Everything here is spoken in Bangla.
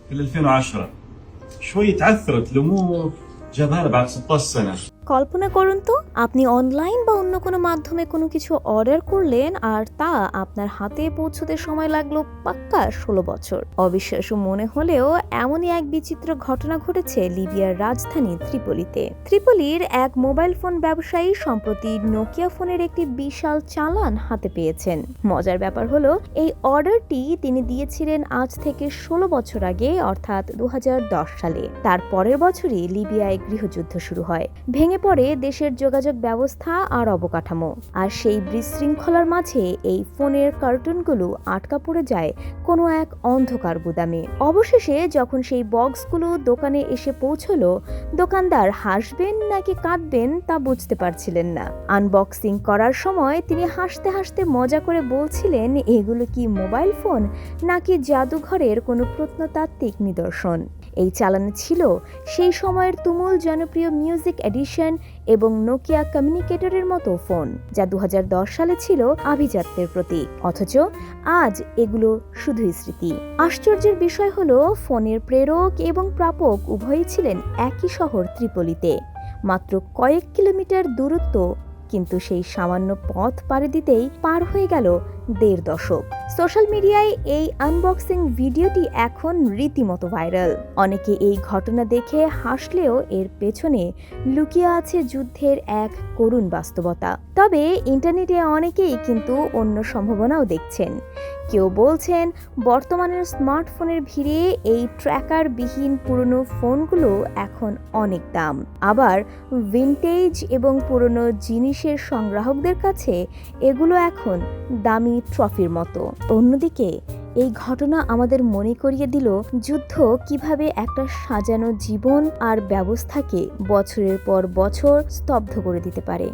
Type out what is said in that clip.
في 2010 شوي تعثرت الامور، جابها لها بعد 16 سنه. কল্পনা করুন তো, আপনি অনলাইন বা অন্য কোনো মাধ্যমে কোনো কিছু অর্ডার করলেন আর তা আপনার হাতে পৌঁছতে সময় লাগলো পাক্কা 16 বছর। অবিশ্বাস্য মনে হলেও এমনই এক বিচিত্র ঘটনা ঘটেছে লিবিয়ার রাজধানী ত্রিপোলিতে। ত্রিপোলির এক মোবাইল ফোন ব্যবসায়ী সম্প্রতি নোকিয়া ফোনের একটি বিশাল চালান হাতে পেয়েছেন। মজার ব্যাপার হলো, এই অর্ডারটি তিনি দিয়েছিলেন আজ থেকে 16 বছর আগে, অর্থাৎ 2010 সালে। তার পরের বছরই লিবিয়ায় গৃহযুদ্ধ শুরু হয়। ভেঙে পড়ে দেশের যোগাযোগ ব্যবস্থা আর অবকাঠামো, আর সেই বিশৃঙ্খলার মাঝে এই ফোনের কার্টুনগুলো আটকা পড়ে যায় কোনো এক অন্ধকার গুদামে। অবশেষে যখন সেই বক্সগুলো দোকানে এসে পৌঁছলো, দোকানদার হাসবেন নাকি কাঁদবেন তা বুঝতে পারছিলেন না। আনবক্সিং করার সময় তিনি হাসতে হাসতে মজা করে বলছিলেন, এগুলো কি মোবাইল ফোন নাকি জাদুঘরের কোনো প্রত্নতাত্ত্বিক নিদর্শন। এই চালানে ছিল সেই সময়ের তুমুল জনপ্রিয় মিউজিক এডিশন এবং নোকিয়া কমিউনিকেটরের মতো ফোন, যা 2010 সালে ছিল আভিজাত্যের প্রতীক। অথচ আজ এগুলো শুধুই স্মৃতি। আশ্চর্যের বিষয় হলো, ফোনের প্রেরক এবং প্রাপক উভয়ই ছিলেন একই শহর ত্রিপোলিতে, মাত্র কয়েক কিলোমিটার দূরত্ব, কিন্তু সেই সামান্য পথ পাড়ি দিতেই পার হয়ে গেল 1.5 দশক। সোশ্যাল মিডিয়ায় এই আনবক্সিং ভিডিওটি এখন রীতিমতো ভাইরাল। অনেকে এই ঘটনা দেখে হাসলেও এর পেছনে লুকিয়ে আছে যুদ্ধের এক করুণ বাস্তবতা। তবে ইন্টারনেটে অনেকেই কিন্তু অন্য সম্ভাবনাও দেখছেন। কেউ বলছেন, বর্তমানের স্মার্টফোনের ভিড়ে এই ট্র্যাকারবিহীন পুরনো ফোনগুলো এখন অনেক দাম। আবার ভিনটেজ এবং পুরনো জিনিসের সংগ্রাহকদের কাছে এগুলো এখন দামি ট্রফির মতো। অন্যদিকে এই ঘটনা আমাদের মনে করিয়ে দিল যুদ্ধ কিভাবে একটা সাজানো জীবন আর ব্যবস্থাকে বছরের পর বছর স্তব্ধ করে দিতে পারে।